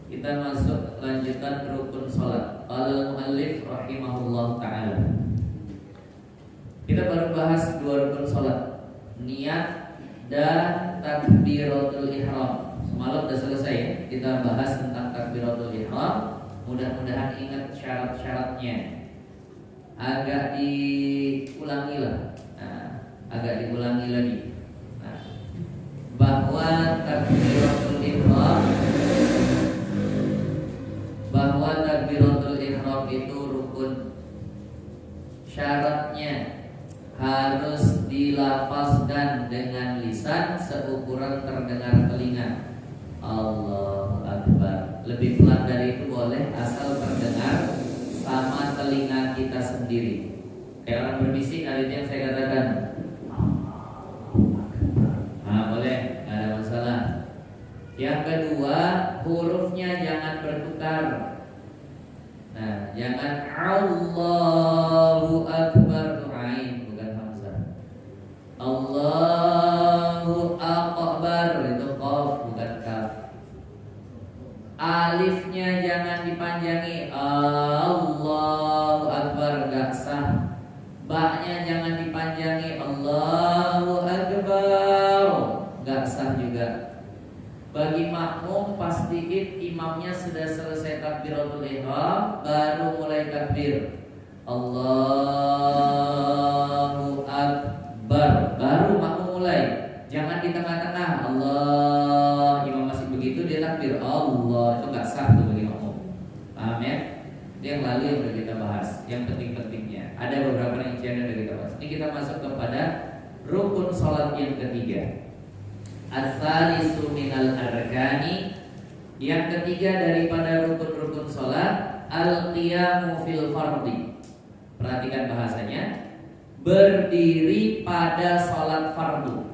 Kita masuk lanjutan rukun salat. Qala al-muallif rahimahullah taala. Kita baru bahas 2 rukun salat, niat dan takbiratul ihram. Semalam sudah selesai ya. Kita bahas tentang takbiratul ihram. Mudah-mudahan ingat syarat-syaratnya. Agak diulangi lah. Agak diulangi lagi. Bahwa takbiratul ihram itu rukun. Syaratnya harus dilafazkan dengan lisan seukuran terdengar telinga. Allahu Akbar. Lebih pelan dari itu boleh, asal terdengar sama telinga kita sendiri. Kayak orang berbisik, ada yang saya katakan. Boleh, nggak ada masalah. Yang kedua, hurufnya jangan berputar. Jangan Allahu Akbar itu ain, bukan hamzah. Allahu Akbar itu qaf, bukan kaf. Alifnya jangan dipanjangi. Allahu Akbar, enggak sah. Ba-nya jangan dipanjangi. Allahu Akbar, enggak sah juga. Bagi makmum, pastiin imamnya sudah selesai takbiratul ihram, baru mulai takbir. Allahu Akbar, baru makmum mulai. Jangan di tengah-tengah. Allah, imam masih begitu dia takbir. Allah, itu enggak sah tuh bagi makmum. Paham ya? Itu yang lalu yang sudah kita bahas, yang penting-pentingnya. Ada beberapa rincian yang sudah kita bahas. Ini kita masuk kepada rukun salat yang ketiga. Ats-tsalisu minal arkani, yang ketiga daripada rukun-rukun salat, al-qiyamu fil fardhi. Perhatikan bahasanya, berdiri pada salat fardu.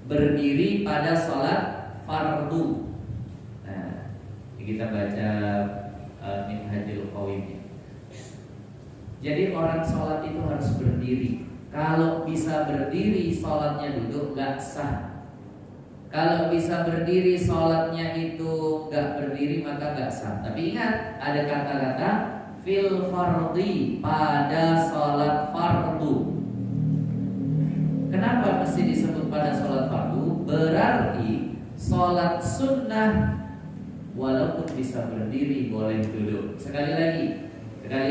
Berdiri pada salat fardu. Nah, kita baca Minhajul Qawim. Jadi orang salat itu harus berdiri. Kalau bisa berdiri, salatnya duduk enggak sah. Kalau bisa berdiri, sholatnya itu gak berdiri, maka gak sah. Tapi ingat, ada kata-kata fil fardhi, pada sholat fardu. Kenapa mesti disebut pada sholat fardu? Berarti sholat sunnah walaupun bisa berdiri boleh duduk. Sekali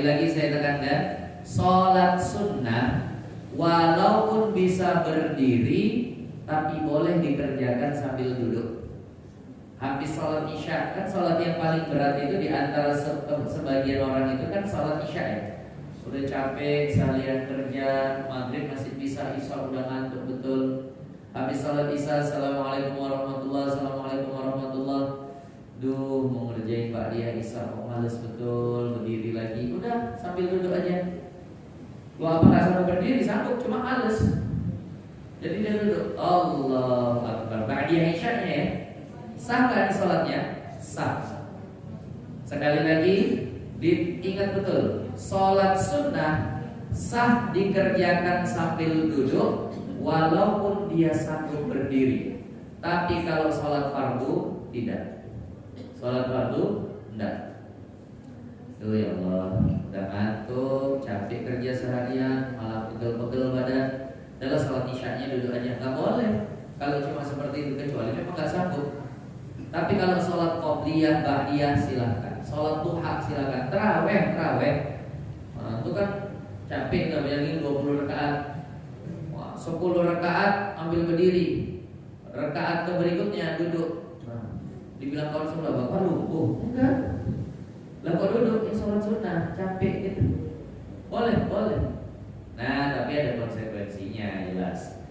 lagi saya tekankan, sholat sunnah walaupun bisa berdiri tapi boleh dikerjakan sambil duduk. Habis sholat isya, kan sholat yang paling berat itu di antara sebagian orang itu kan sholat isya ya. Udah capek seharian kerja, maghrib masih bisa, isya udah ngantuk betul. Habis sholat isya, assalamualaikum warahmatullahi wabarakatuh. Duh, mau ngerjain Pak dia isya, kok males betul, berdiri lagi. Udah, sambil duduk aja. Gua apa nggak sanggup berdiri, sanggup, cuma males. Jadi dia duduk. Allahu Akbar. Ba'diyah isya'nya ya. Sah gak di sholatnya? Sah. Sekali lagi diingat betul, sholat sunnah sah dikerjakan sambil duduk walaupun dia sanggup berdiri. Tapi kalau sholat fardu tidak. Sholat fardu tidak. Tuh ya Allah, udah ngantuk, capek kerja seharian, malah pegel-pegel badan. Adalah sholat isya'nya duduk aja, nggak boleh. Kalau cuma seperti itu, kecuali memang nggak sanggup. Tapi kalau sholat qobliyah, ba'diyah silahkan. Sholat duha silahkan. Terawih. Itu kan capek, nggak bayangin 20 rakaat. 10 rakaat ambil berdiri, rakaat ke berikutnya duduk. Dibilang kalau sebelah bapak lumpuh, enggak. Lah kok duduk, ini sholat sunnah, capek gitu. Boleh. Nah, tapi ada konsekuensinya jelas.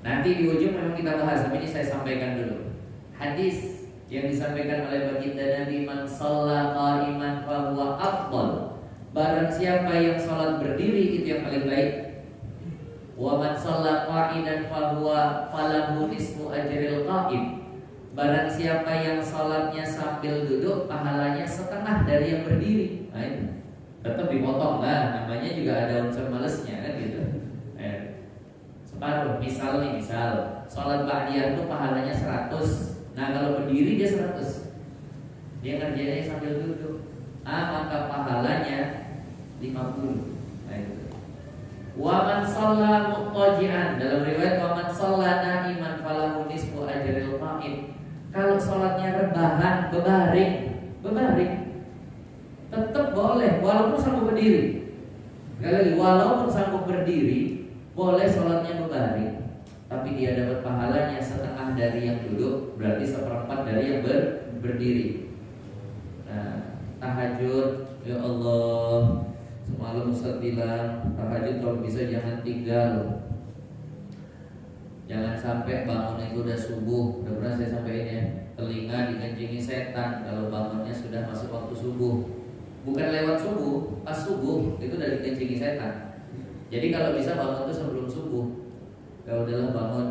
Nanti di ujung memang kita bahas, tapi ini saya sampaikan dulu. Hadis yang disampaikan oleh baginda Nabi, man shalla qa'iman fa huwa afdal. Barang siapa yang salat berdiri itu yang paling baik. Wa man shalla qa'idan fa huwa falahu nisfu ajril qa'im. Barang siapa yang salatnya sambil duduk, pahalanya setengah dari yang berdiri. Nah itu tetap dipotong lah, namanya juga ada unsur malesnya kan gitu. Separuh, misal sholat ba'diyah itu pahalanya 100. Nah kalau berdiri dia 100. dia ngerjainnya sambil duduk, maka pahalanya 50. Nah itu. Wa man shalla muttaji'an, dalam riwayat wa man shalla na'iman falahu nisfu ajril qa'im. Kalau sholatnya rebahan, bebaring tetap boleh walaupun sanggup berdiri. Sekali lagi, walaupun sanggup berdiri boleh sholatnya bebaring, tapi dia dapat pahalanya setengah dari yang duduk, berarti seperempat dari yang berdiri. Nah, tahajud, ya Allah, semalam Ustaz bilang tahajud kalau bisa jangan tinggal. Jangan sampai bangun itu udah subuh. Udah pernah saya sampaikan ya, telinga dikencingi setan kalau bangunnya sudah masuk waktu subuh. Bukan lewat subuh, pas subuh itu udah dikencingi setan. Jadi kalau bisa bangun itu sebelum subuh. Ya udahlah bangun.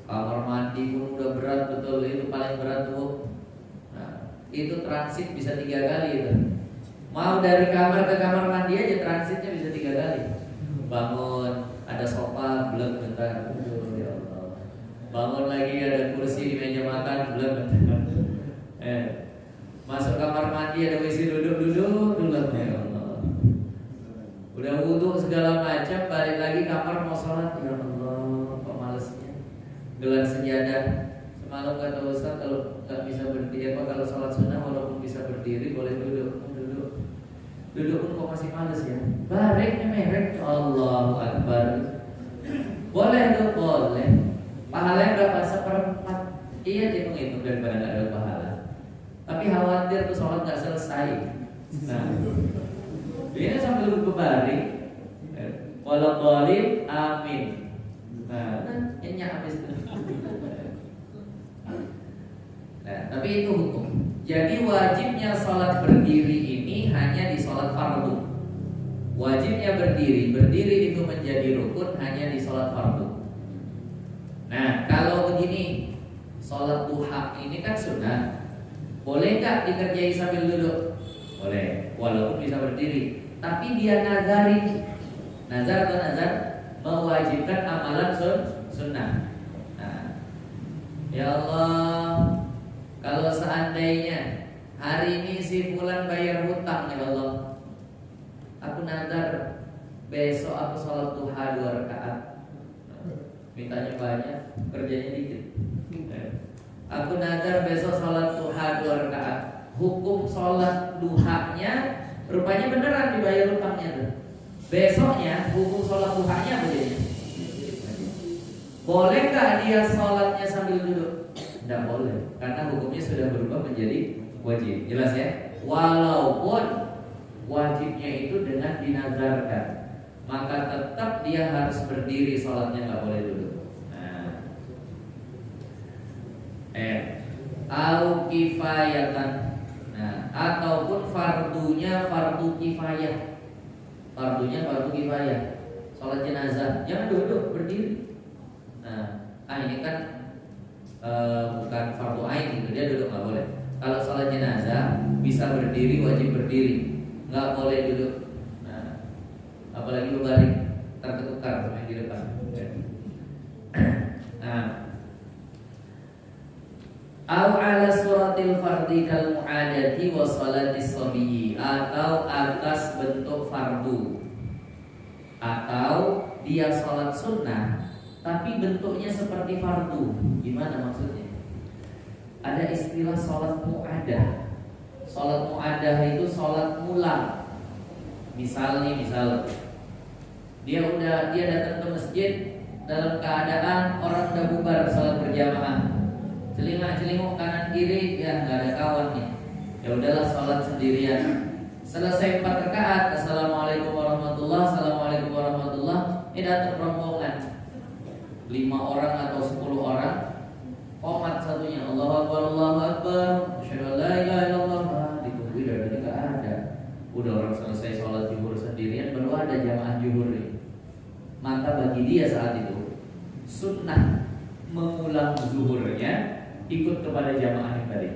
Kamar mandi pun udah berat betul, itu paling berat tuh. Nah, itu transit bisa 3 kali itu. Mau dari kamar ke kamar mandi aja transitnya bisa 3 kali. Bangun, ada sofa, belum bentar. Bangun lagi ada kursi di meja makan, belum bentar. Masuk kamar mandi ada WC duduk, ya Allah. Udah wudhu segala macam, balik lagi kamar mau sholat, ya Allah, kok malesnya. Gelar sejadah. Semalam kata Ustaz kalau nggak bisa berdiri, kalau sholat sunnah walaupun bisa berdiri boleh duduk. Duduk pun kok masih males ya. Bareknya merek, Allahu Akbar. Boleh tuh, boleh. Pahalanya berapa? Seperempat. Iya, hitung-hitung daripada nggak ada pahala. Tapi khawatir tuh sholat nggak selesai. Nah, dia sambil berbaring. Walau dolim, amin. Nah, nyenyak habis itu. Nah, tapi itu hukum. Jadi wajibnya sholat berdiri ini hanya di sholat fardu. Wajibnya berdiri itu menjadi rukun hanya di sholat fardu. Nah, kalau begini, sholat duha ini kan sunnah. Boleh nggak dikerjai sambil duduk? Boleh, walaupun bisa berdiri. Tapi dia nazar mewajibkan amalan sunnah. Nah, ya Allah, kalau seandainya hari ini si fulan bayar hutang, ya Allah, aku nazar besok aku sholat duha 2 rakaat. Mintanya banyak, kerjanya dikit. Aku nazar besok sholat duha 2 rakaat. Hukum sholat duhanya rupanya beneran dibayar hutangnya tuh. Besoknya hukum sholat duhanya apa jadinya? Boleh nggak dia sholatnya sambil duduk? Tidak boleh, karena hukumnya sudah berubah menjadi wajib. Jelas ya? Walaupun wajibnya itu dengan dinazarkan, maka tetap dia harus berdiri sholatnya, nggak boleh duduk. Au kifayatan. Nah, ataupun fardunya fardu kifayah. Fardunya fardu kifayah. Sholat jenazah jangan duduk, berdiri. Nah, ini kan bukan fardu ain gitu, dia duduk nggak boleh. Kalau sholat jenazah bisa berdiri, wajib berdiri, nggak boleh duduk. Nah, apalagi berbaring, terketukar sama yang di depan. Nah, au ala suratil fardi kal mu'adati wa salatis sabiyyi, atau atas bentuk fardu, atau dia sholat sunnah tapi bentuknya seperti fardu. Gimana maksudnya? Ada istilah sholat mu'adah. Sholat mu'adah itu sholat mulang. Misal dia datang ke masjid dalam keadaan orang udah bubar sholat berjamaah, celingak-celinguk kanan kiri, ya nggak ada kawan nih. Ya udahlah sholat sendirian. Selesai 4 rakaat, assalamualaikum warahmatullah, assalamualaikum warahmatullah. Ini datang rombongan 5 orang atau 10 orang. Qomat satunya, Allahu Akbar, Allahu Akbar, asyhadu an la ilaha illallah. Ditunggu dari tadi nggak ada. Udah orang selesai sholat zuhur sendirian, baru ada jamaah zuhur nih. Maka bagi dia saat itu sunnah mengulang zuhurnya ikut kepada jamaah yang tadi.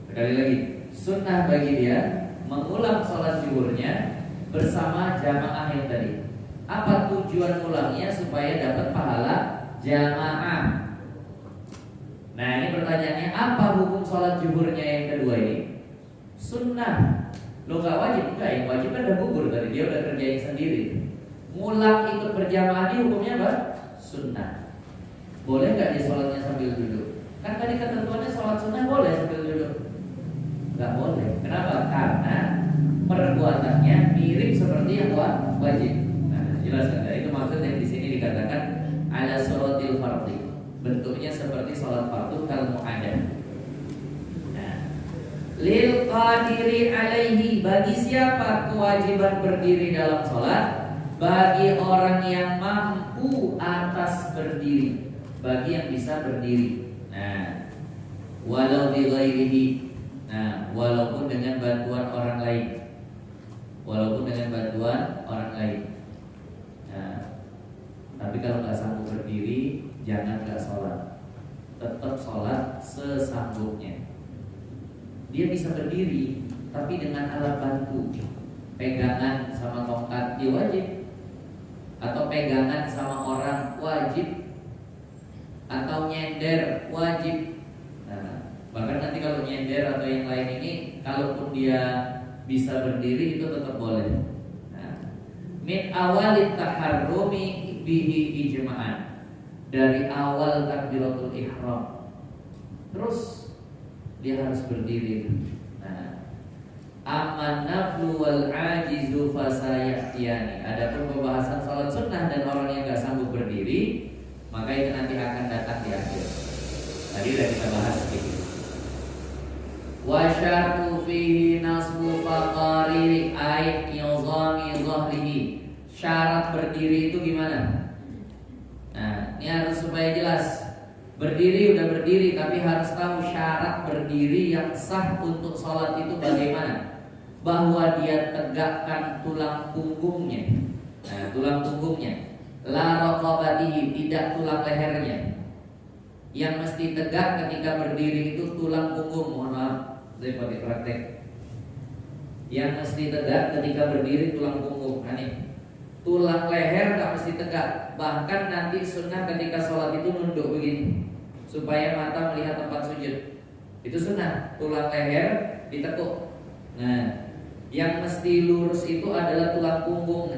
Sekali lagi, sunnah bagi dia mengulang sholat zuhurnya bersama jamaah yang tadi. Apa tujuan ulangnya? Supaya dapat pahala jamaah. Nah, ini pertanyaannya, apa hukum sholat zuhurnya yang kedua ini? Lo nggak wajib, enggak, yang wajib kan udah gugur tadi, dia udah kerjain sendiri. Ngulang ikut berjamaah ini hukumnya apa? Sunnah. Boleh nggak dia sholatnya sambil duduk? Kan tadi ketentuannya sholat sunnah boleh sambil duduk. Nggak boleh. Kenapa? Karena perbuatannya mirip seperti yang wajib. Nah, jelas kan? Itu maksud yang di sini dikatakan ala sholatil fardhi. Bentuknya seperti sholat fardu kal mu'adah. Lil qadiri alaihi, bagi siapa kewajiban berdiri dalam sholat? Bagi orang yang mampu atas berdiri, bagi yang bisa berdiri. Nah, walau bi ghairihi, nah, walaupun dengan bantuan orang lain, walaupun dengan bantuan orang lain. Nah, tapi kalau nggak sanggup berdiri, jangan nggak sholat. Tetap sholat sesanggupnya. Dia bisa berdiri, tapi dengan alat bantu, pegangan sama tongkat dia wajib, atau pegangan sama orang wajib, atau nyender wajib. Nah, bahkan nanti kalau nyender atau yang lain ini, kalaupun dia bisa berdiri itu tetap boleh. Nah, min awalit taharrumi bihi ijma'an, dari awal takbiratul ihram, terus dia harus berdiri. Nah, aman naflu wal ajizu fasayatiyani. Adapun pembahasan salat sunnah dan orang yang gak sanggup berdiri, maka itu nanti akan datang di akhir. Tadi sudah kita bahas sedikit. Wa syartu fihi nasbu faqari ay yuzami zahrihi. Syarat berdiri itu gimana? Nah, ini harus supaya jelas. Berdiri udah berdiri, tapi harus tahu syarat berdiri yang sah untuk sholat itu bagaimana. Bahwa dia tegakkan tulang punggungnya. Nah, tulang punggungnya. La raqabatihi, tidak tulang lehernya. Yang mesti tegak ketika berdiri itu tulang punggung. Mohon maaf, saya pakai praktek. Yang mesti tegak ketika berdiri tulang punggung. Nah, nih, tulang leher gak mesti tegak. Bahkan nanti sunnah ketika sholat itu nunduk begini, supaya mata melihat tempat sujud. Itu sunnah, tulang leher ditekuk. Nah, yang mesti lurus itu adalah tulang punggung.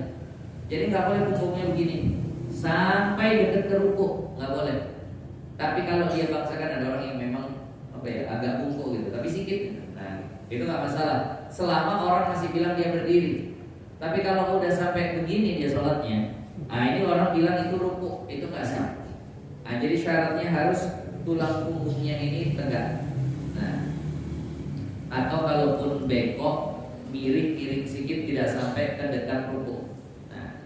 Jadi nggak boleh punggungnya begini sampai dekat ke ruku, nggak boleh. Tapi kalau dia bangsakan, ada orang yang memang agak bungkuk gitu, tapi sedikit. Nah, itu nggak masalah, selama orang masih bilang dia berdiri. Tapi kalau udah sampai begini dia sholatnya, nah ini orang bilang itu ruku, itu nggak sah. Nah, jadi syaratnya harus tulang punggungnya ini tegak. Nah, atau kalaupun bengkok, miring sedikit, tidak sampai ke dekat ruku. Nah,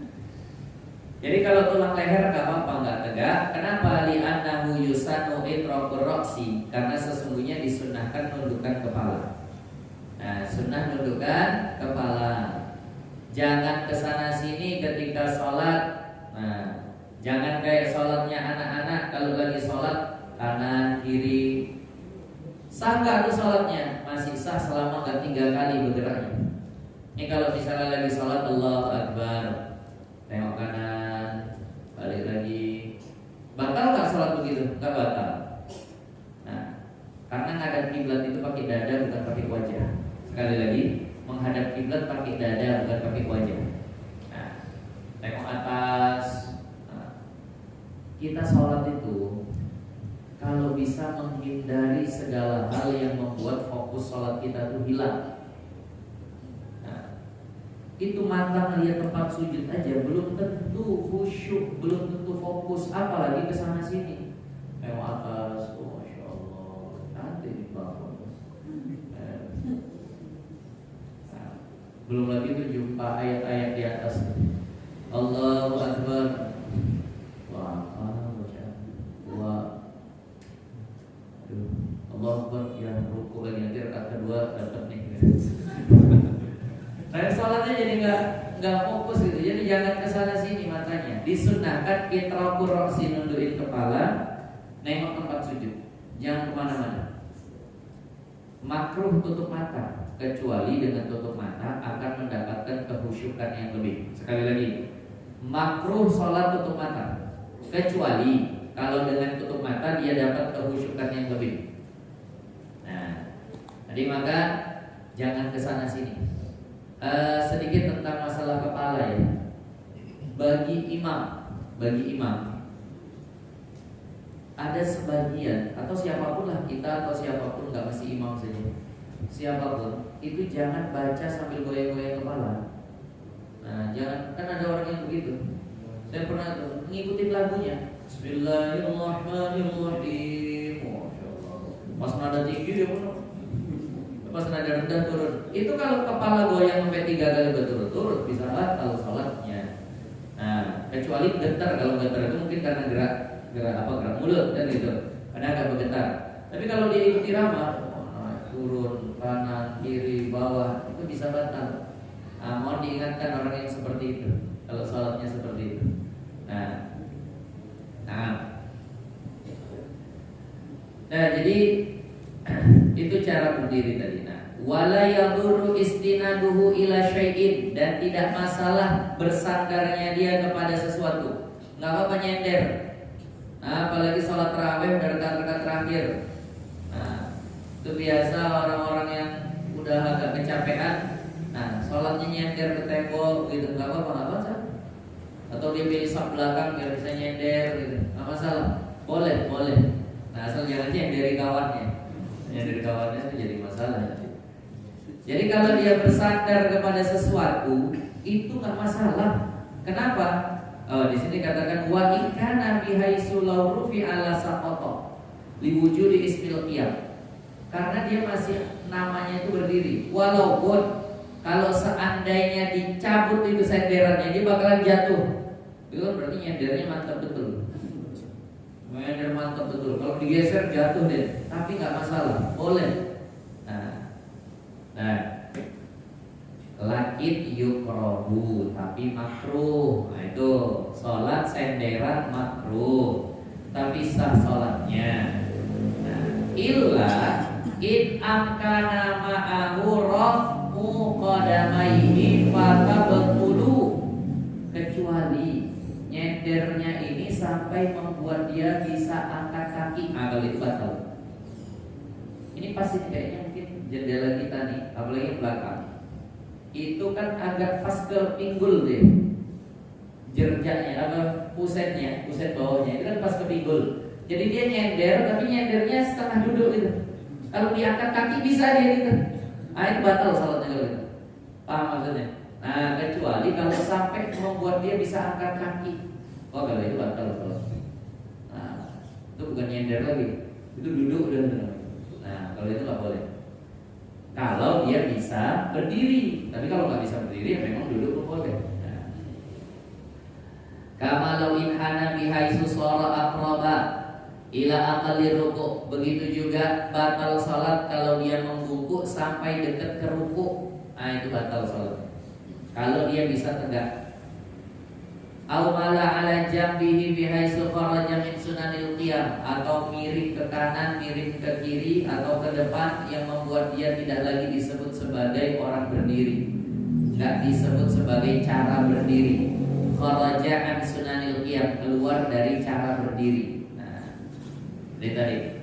jadi kalau tulang leher nggak apa-apa, nggak tegak. Kenapa? Li'annahu yusanu itraqur ra'si, karena sesungguhnya disunnahkan nundukkan kepala. Nah, sunnah nundukkan kepala. Jangan kesana sini ketika sholat. Nah, jangan kayak sholatnya anak-anak. Kalau lagi sholat kanan kiri, sah nggak tuh sholatnya? Masih sah selama nggak 3 kali bergeraknya. Ini kalau misalnya lagi sholat Allahu Akbar, tengok kanan, balik lagi, batal nggak sholat begitu? Nggak batal. Nah, karena ngadap kiblat itu pakai dada bukan pakai wajah. Sekali lagi, menghadap kiblat pakai dada bukan pakai wajah. Nah, tengok atas. Nah, kita sholat itu kalau bisa menghindari segala hal yang membuat fokus sholat kita itu hilang. Nah, itu mata melihat tempat sujud aja belum tentu khusyuk, belum tentu fokus, apalagi ke sana sini. Tengok atas, oh masya Allah, cantik nih plafon. Belum lagi tuh jumpa ayat-ayat di atas. Allahu Akbar. Wah, Allahu Akbar, ya ruku lagi, nanti rakaat kedua dapat nih. Nah, sholatnya jadi nggak fokus gitu. Jadi jangan kesana sini matanya. Disunnahkan itraqur ra'si, nundukin kepala, nengok tempat sujud. Jangan kemana-mana. Makruh tutup mata, kecuali dengan tutup mata akan mendapatkan kehusyukan yang lebih. Sekali lagi, makruh sholat tutup mata, kecuali kalau dengan tutup mata dia dapat kehusyukan yang lebih. Nah, jadi maka jangan kesana sini. Sedikit tentang masalah kepala ya. Bagi imam ada sebagian atau siapapun lah, kita atau siapapun, nggak mesti imam saja, siapapun itu jangan baca sambil goyang-goyang kepala. Nah, jangan, kan ada orang yang begitu. Saya pernah ngikutin lagunya Bismillahirrahmanirrahim. Pas nada tinggi dia pun, pas nada rendah turun. Itu kalau kepala goyang sampai 3 kali berturut-turut bisa batal salatnya. Nah, kecuali getar. Kalau getar itu mungkin karena gerak mulut dan gitu, karena agak bergetar. Tapi kalau dia ikut irama, turun, kanan, kiri, bawah, itu bisa batal. Mohon diingatkan orang yang seperti itu kalau salatnya seperti itu. Nah, jadi itu cara berdiri tadi. Wala yadurru istinaduhu ila syai'in, dan tidak masalah bersandarnya dia kepada sesuatu. Enggak apa-apa nyender. Apalagi sholat tarawih udah rekat-rekat terakhir. Itu biasa orang-orang yang udah agak kecapean. Sholatnya nyender ke tembok gitu, enggak apa-apa. Atau dia pilih saf belakang biar bisa nyender gitu, enggak masalah. Boleh. Asal jangan nyenderi kawannya. Nyenderi kawannya itu jadi masalah. Jadi kalau dia bersandar kepada sesuatu itu nggak masalah. Kenapa? Di sini katakan wa in kana bihaitsu law rufi ala saqata liwujudi ismil qiyam. Karena dia masih namanya itu berdiri. Walaupun kalau seandainya dicabut itu senderannya, dia bakalan jatuh. Itu kan berarti nyendernya mantap betul. Nyender mantap betul. Kalau digeser jatuh deh. Tapi nggak masalah, boleh. Lakin yukrohu, tapi makruh. Itu sholat senderan makruh, tapi sah sholatnya. Illa in amkana ma'ahu raf'u qadamaihi fatabtulu, kecuali nyendernya ini sampai membuat dia bisa angkat kaki. Kalau itu batal. Ini pasti kayaknya mungkin jendela kita nih, apalagi belakang. Itu kan agak pas ke pinggul deh, jerjaknya puset bawahnya itu kan pas ke pinggul. Jadi dia nyender, tapi nyendernya setengah duduk gitu. Kalau diangkat kaki bisa dia gitu. Itu batal salatnya kalau gitu. Paham maksudnya? Kecuali kalau sampai membuat dia bisa angkat kaki. Kalau itu batal salat. Itu bukan nyender lagi, itu duduk udah. Kalau itu nggak boleh. Kalau dia bisa berdiri, tapi kalau nggak bisa berdiri, ya memang duduk pun boleh. Kama law in hana bihaitsu shara aqraba ila aqalli ruku'. Begitu juga batal salat kalau dia membungkuk sampai dekat ke ruku'. Itu batal salat. Kalau dia bisa tegak. Au mala ala jambihi bihaitsu kharaja min sunanil qiyam, atau miring ke kanan, miring ke kiri atau ke depan yang membuat dia tidak lagi disebut sebagai orang berdiri, enggak disebut sebagai cara berdiri. Kharaja an sunanil qiyam, keluar dari cara berdiri. Ini tadi.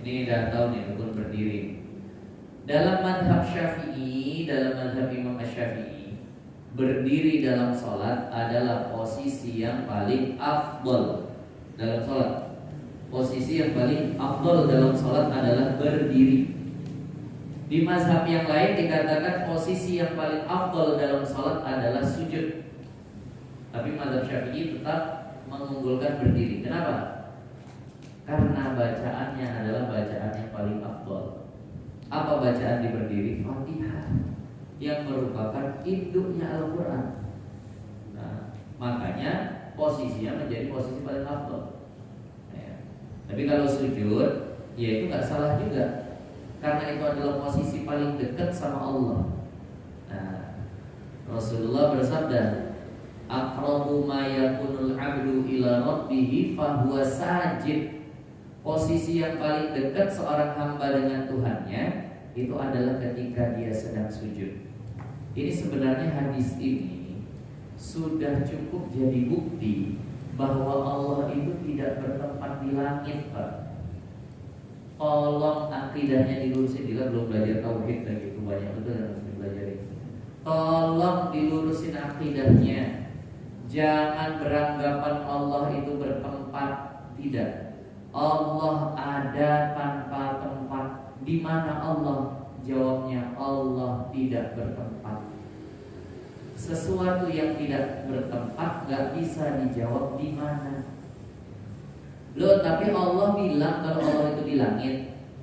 Ini udah tahu nih rukun berdiri. Dalam mazhab Syafi'i, dalam mazhab Imam Syafi'i, berdiri dalam sholat adalah posisi yang paling afdol dalam sholat. Posisi yang paling afdol dalam sholat adalah berdiri. Di mazhab yang lain dikatakan posisi yang paling afdol dalam sholat adalah sujud. Tapi mazhab Syafi'i tetap mengunggulkan berdiri. Kenapa? Karena bacaannya adalah bacaan yang paling afdol. Apa bacaan di berdiri? Fatihah, yang merupakan induknya Al-Quran. Makanya posisinya menjadi posisi paling afdol. Tapi kalau sujud, ya itu nggak salah juga, karena itu adalah posisi paling dekat sama Allah. Rasulullah bersabda, aqrabu ma yakunul 'abdu ila rabbih fahuwa sajid. Posisi yang paling dekat seorang hamba dengan Tuhannya itu adalah ketika dia sedang sujud. Ini sebenarnya hadis ini sudah cukup jadi bukti bahwa Allah itu tidak bertempat di langit, Pak. Tolong akidahnya dilurusin, kita belum belajar tauhid lagi, itu banyak betul yang harus dipelajari. tolong dilurusin akidahnya. Jangan beranggapan Allah itu bertempat. Tidak. Allah ada tanpa tempat. Di mana Allah? Jawabnya, Allah tidak bertempat. Sesuatu yang tidak bertempat gak bisa dijawab di mana. Loh, tapi Allah bilang kalau Allah itu di langit.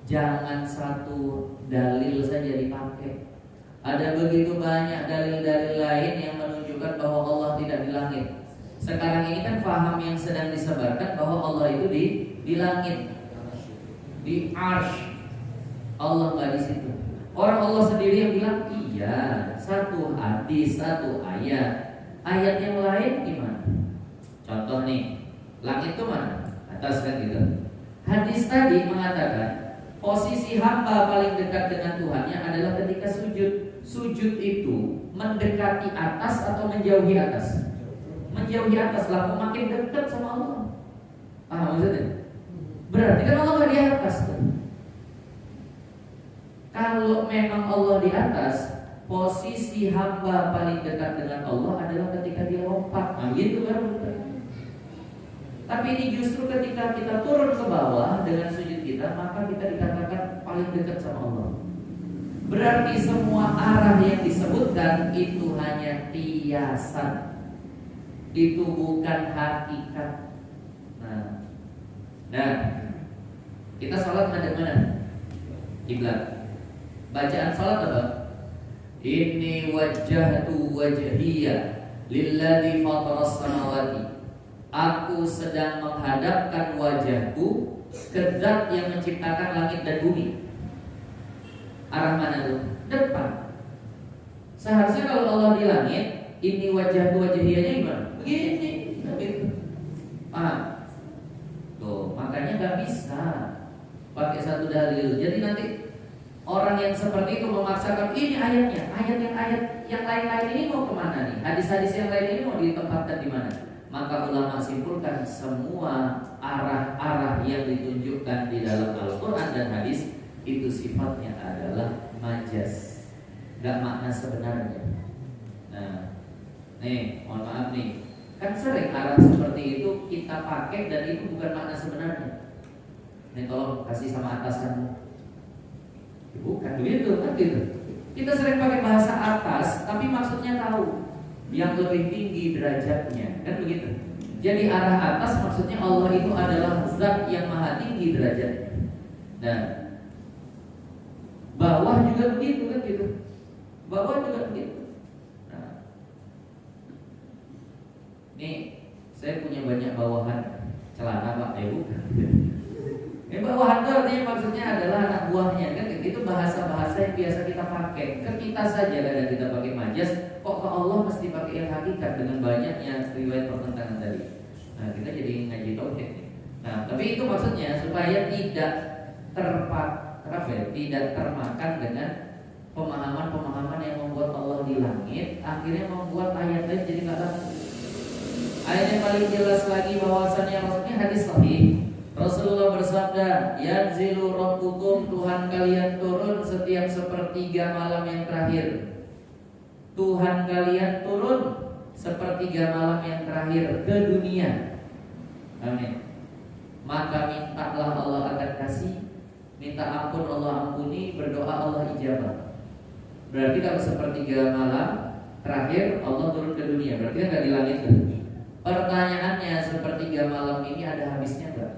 Jangan satu dalil saja dipakai. Ada begitu banyak dalil-dalil lain yang menunjukkan bahwa Allah tidak di langit. Sekarang ini kan paham yang sedang disebarkan bahwa Allah itu di langit, di arsy. Allah nggak di situ. Orang Allah sendiri yang bilang iya, satu hadis, satu ayat. Ayat yang lain gimana? Contoh nih, langit itu mana? Atas kan gitu. Hadis tadi mengatakan posisi hamba paling dekat dengan Tuhannya adalah ketika sujud. Sujud itu mendekati atas atau menjauhi atas? Menjauhi atas lah, makin dekat sama Allah. Paham maksudnya? Berarti kan Allah nggak di atas tuh. Kalau memang Allah di atas, posisi hamba paling dekat dengan Allah adalah ketika dia lompat. Nah gitu baru betul. Tapi ini justru ketika kita turun ke bawah dengan sujud kita, maka kita dikatakan paling dekat sama Allah. Berarti semua arah yang disebutkan itu hanya kiasan. Itu bukan hakikat. Nah, kita sholat madhab mana? Kiblat. Bacaan sholat apa? Inni wajjahtu wajhiya lilladzi fataras samawati. Aku sedang menghadapkan wajahku ke Zat yang menciptakan langit dan bumi. Arah mana tuh? Depan. Seharusnya kalau Allah di langit, ini wajahku wajhiyanya gimana? Begini, gitu. Paham? Tuh, makanya gak bisa pakai satu dalil. Jadi nanti orang yang seperti itu memaksakan ini ayatnya, ayat yang lain-lain ini mau kemana nih? Hadis-hadis yang lain ini mau ditempatkan di mana? Maka ulama simpulkan semua arah-arah yang ditunjukkan di dalam Al-Quran dan hadis itu sifatnya adalah majas, gak makna sebenarnya. Nah, nih, mohon maaf nih, kan sering arah seperti itu kita pakai dan itu bukan makna sebenarnya. Nih tolong kasih sama atasanmu. Bukan begitu kan gitu. Kita sering pakai bahasa atas, tapi maksudnya tahu yang lebih tinggi derajatnya, kan begitu. Jadi arah atas maksudnya Allah itu adalah zat yang maha tinggi derajatnya. Dan bawah juga begitu kan gitu. Bawah juga begitu. Nah, nih saya punya banyak bawahan celana Pak, bukan. Bawahan itu artinya maksudnya adalah anak buahnya kan. Itu bahasa-bahasa yang biasa kita pakai. Ke kita saja kadang kita pakai majas. Kok ke Allah mesti pakai yang hakikat dengan banyaknya riwayat pertentangan tadi. Nah kita jadi ngaji tauhid. Nah tapi itu maksudnya supaya tidak tidak termakan dengan pemahaman-pemahaman yang membuat Allah di langit, akhirnya membuat ayat lain jadi nggak laku. Ayat yang paling jelas lagi bahwasannya maksudnya hadis sahih. Rasulullah bersabda, yanzilu rabbukum, Tuhan kalian turun setiap sepertiga malam yang terakhir. Tuhan kalian turun sepertiga malam yang terakhir ke dunia. Amin. Maka mintalah Allah akan kasih, minta ampun Allah ampuni, berdoa Allah ijabah. Berarti kalau sepertiga malam terakhir Allah turun ke dunia, berarti kan nggak di langit tuh. Pertanyaannya, sepertiga malam ini ada habisnya nggak?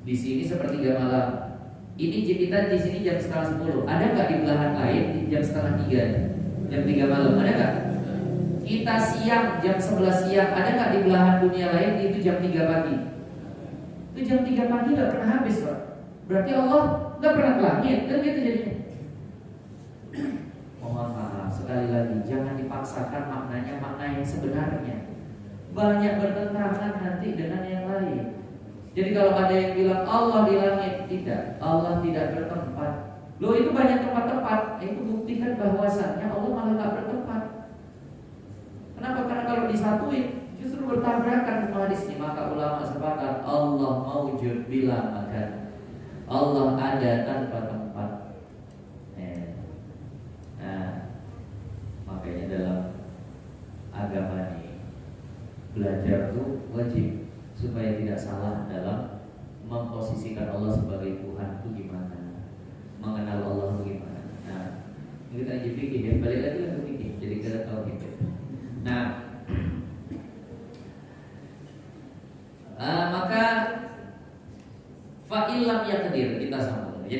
Di sini sepertiga malam. Ini kita di sini jam 9:30. Ada nggak di belahan lain di jam 2:30? Jam 3 malam ada nggak? Kita siang jam 11 siang. Ada nggak di belahan dunia lain itu jam 3 pagi? Itu jam 3 pagi nggak pernah habis Pak. Berarti Allah nggak pernah ke langit. Kan gitu jadinya. Mohon maaf sekali lagi, jangan dipaksakan maknanya makna yang sebenarnya. Banyak bertentangan nanti dengan yang lain. Jadi kalau ada yang bilang Allah di langit, tidak, Allah tidak bertempat. Loh itu banyak tempat-tempat. Itu buktikan bahwasannya Allah malah gak bertempat. Kenapa? Karena kalau disatuin justru bertabrakan sama hadis ini. Maka ulama sepakat Allah maujud bila makan. Allah ada tanpa tempat. Nah, makanya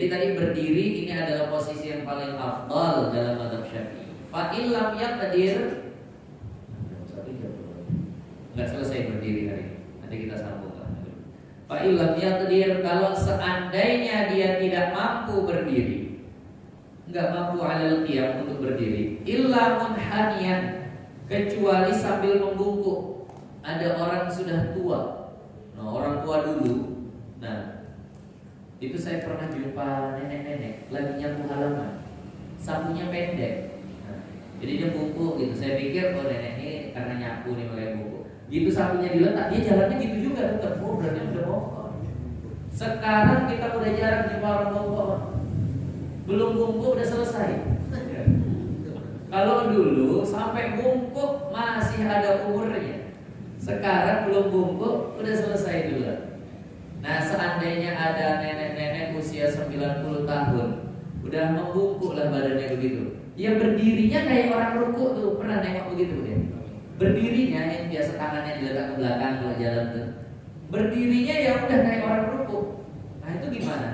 Jadi tadi berdiri ini adalah posisi yang paling afdal dalam mazhab Syafi'i. Fa illam yaqdir, enggak selesai berdiri hari ini. Nanti kita sambung lah. Fa illam yaqdir, kalau seandainya dia tidak mampu berdiri, enggak mampu alal qiyam untuk berdiri, illa munhaniyan, kecuali sambil membungkuk. Ada orang sudah tua. Nah, orang tua dulu. Nah, itu saya pernah jumpa nenek-nenek lagi nyapu halaman. Sapunya pendek. Nah, jadi dia bungkuk gitu. Saya pikir oh nenek ini karena nyapu nih makanya bungkuk. Gitu sapunya diletak, dia jalannya gitu juga tetap. Oh, berarti udah bongkok. Sekarang kita udah jarang jumpa orang bongkok. Belum bungkuk udah selesai. Kalau dulu sampai bungkuk masih ada umurnya. Sekarang belum bungkuk udah selesai dulu. Nah, seandainya ada nenek-nenek usia 90 tahun, udah membungkuk lah badannya begitu. Dia berdirinya kayak orang rukuk tuh, pernah nengok begitu ya? Berdirinya yang biasa tangannya diletak ke belakang kalau jalan tuh. Berdirinya ya udah kayak orang rukuk. Nah, itu gimana?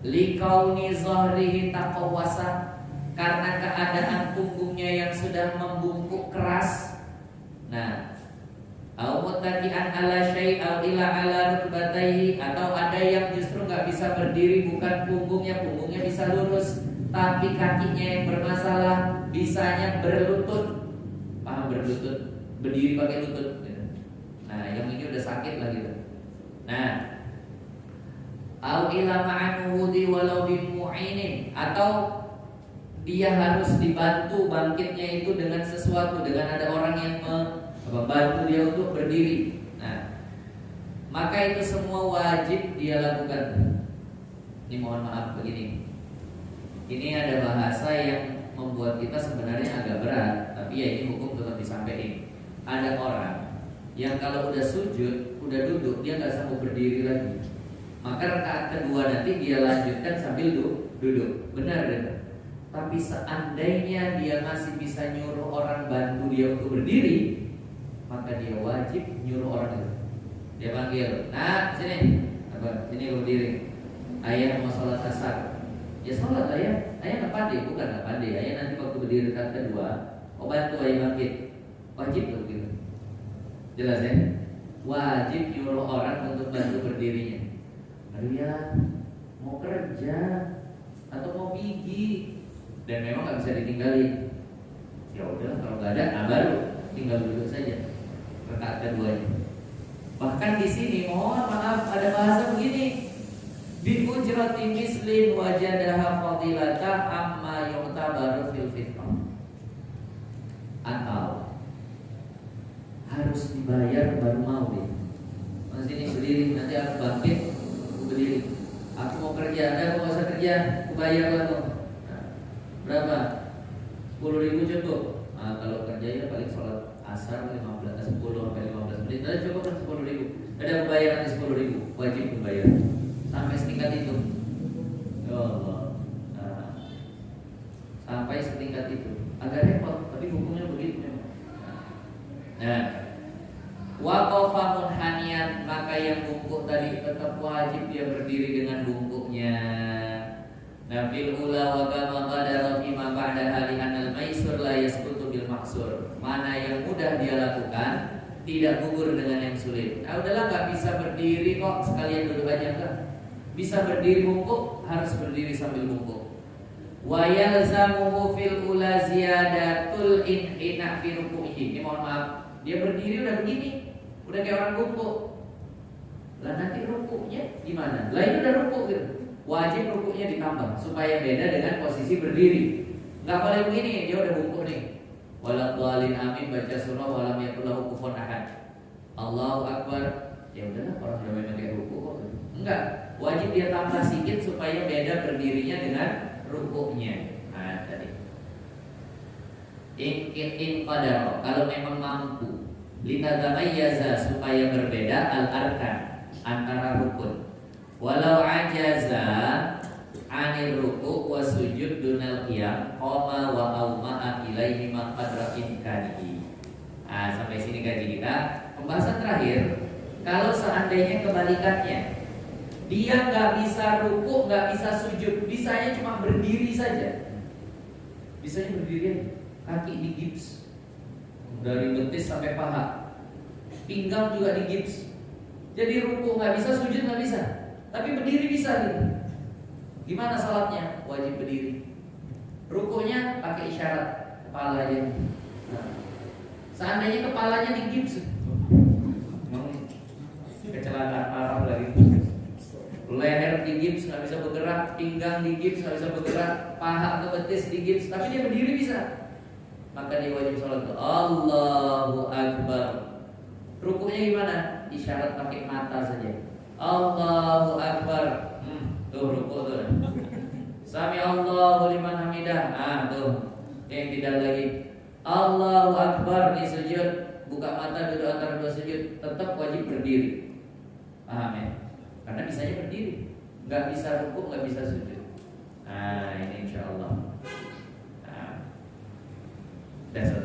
Likauni zahrihi taqawwasa, karena keadaan punggungnya yang sudah membungkuk keras. Nah, au muttaqi'an ala syai' au ila ala rukbatayhi, atau ada yang justru nggak bisa berdiri, bukan punggungnya bisa lurus, tapi kakinya yang bermasalah, bisanya berlutut. Paham berlutut? Berdiri pakai lutut gitu. Nah, yang ini udah sakit lah gitu. Nah, au ila ma'anuhudi walau bimu'inin, atau dia harus dibantu bangkitnya itu dengan sesuatu, dengan ada orang yang membantu dia untuk berdiri. Nah, maka itu semua wajib dia lakukan. Ini mohon maaf begini. Ini ada bahasa yang membuat kita sebenarnya agak berat, tapi ya ini hukum tetap disampaikan. Ada orang yang kalau udah sujud, udah duduk, dia nggak sanggup berdiri lagi. Maka rakaat kedua nanti dia lanjutkan sambil duduk. Benar kan? Tapi seandainya dia masih bisa nyuruh orang bantu dia untuk berdiri, maka dia wajib nyuruh orang itu. Dia panggil, nah sini, sini berdiri. Ayah mau sholat asar. Ya sholat ayah nggak pandai, bukan nggak pandai. Ayah nanti waktu berdiri rakaat kedua, bantu ayah bangkit. Wajib tuh gitu. Jelas ya? Wajib nyuruh orang untuk bantu berdirinya. Aduh ya, mau kerja atau mau gigi dan memang nggak bisa ditinggalin. Ya udah, kalau nggak ada, nah baru tinggal duduk saja rakaat keduanya. Bahkan di sini mohon maaf ada bahasa begini, bi ujrati mislin wajadaha fadilata amma yu'tabaru fil fitrah, atau harus dibayar baru mau deh. Mas ini berdiri, nanti aku bangkit, aku berdiri. Aku mau kerja, aku nggak usah kerja, aku bayar lah kok. Nah, berapa? 10.000 cukup. Nah, kalau kerja ya paling sholat asar 10 sampai 15 menit. Nah, cukup kan 10.000. Ada bayar nanti 10.000, wajib membayar. Sampai setingkat itu. Ya Allah. Nah, sampai setingkat itu. Agak repot, tapi hukumnya begitu memang. Nah, waqafa munhaniyan, maka yang bungkuk tadi tetap wajib dia berdiri dengan bungkuknya. Nafil ula wa kama qadara fi ma ba'da hali anal maisur la yasqutu bil maksur. Mana yang mudah dia lakukan tidak gugur dengan yang sulit. Nah, udahlah nggak bisa berdiri kok, sekalian duduk aja enggak. Bisa berdiri bungkuk, harus berdiri sambil bungkuk. Wa yalzamuhu fil ula ziyadatul inhina fi ruku'ihi. Ini mohon maaf, dia berdiri udah begini, udah kayak orang bungkuk. Lah nanti rukuknya gimana? Lah ini udah rukuk gitu. Wajib rukuknya ditambah supaya beda dengan posisi berdiri. Enggak boleh begini, dia udah bungkuk nih. Waladhdallin amin, baca surah walam yakul lahu kufuwan ahad. Allahu akbar. Ya udahlah, orang udah memang kayak rukuk kok. Enggak, wajib dia tambah sedikit supaya beda berdirinya dengan rukuknya. Nah, tadi. In qadara, kalau memang mampu, litatamayyaza, supaya berbeda al-arkan antara rukun. Walau ajaza anir ruku' wa sujud dunal qiyam qama wa auma'a ilaihi ma qadra imkanihi. Nah, sampai sini kaji kita. Pembahasan terakhir, kalau seandainya kebalikannya, Dia nggak bisa ruku, nggak bisa sujud, bisanya cuma berdiri saja. Bisanya berdiri, kaki digips dari betis sampai paha, pinggang juga digips. Jadi ruku nggak bisa, sujud nggak bisa, tapi berdiri bisa gitu. Gimana salatnya? Wajib berdiri. Rukunya pakai isyarat kepala aja. Nah, seandainya kepalanya digips, kecelakaan parah lagi. Leher digips nggak bisa bergerak, pinggang digips nggak bisa bergerak, paha atau betis digips, tapi dia berdiri bisa. Maka dia wajib sholat tuh Allahu Akbar. Rukunya gimana? Isyarat pakai mata saja. Allahu Akbar. Tuh ruku tuh. Sami Allahu liman hamidah. Tuh. Yang tidak lagi. Allahu Akbar di sujud, buka mata duduk antara dua sujud, tetap wajib berdiri. Paham ya? Karena bisanya berdiri, nggak bisa ruku, nggak bisa sujud. Nah ini insya Allah. Nah, dasar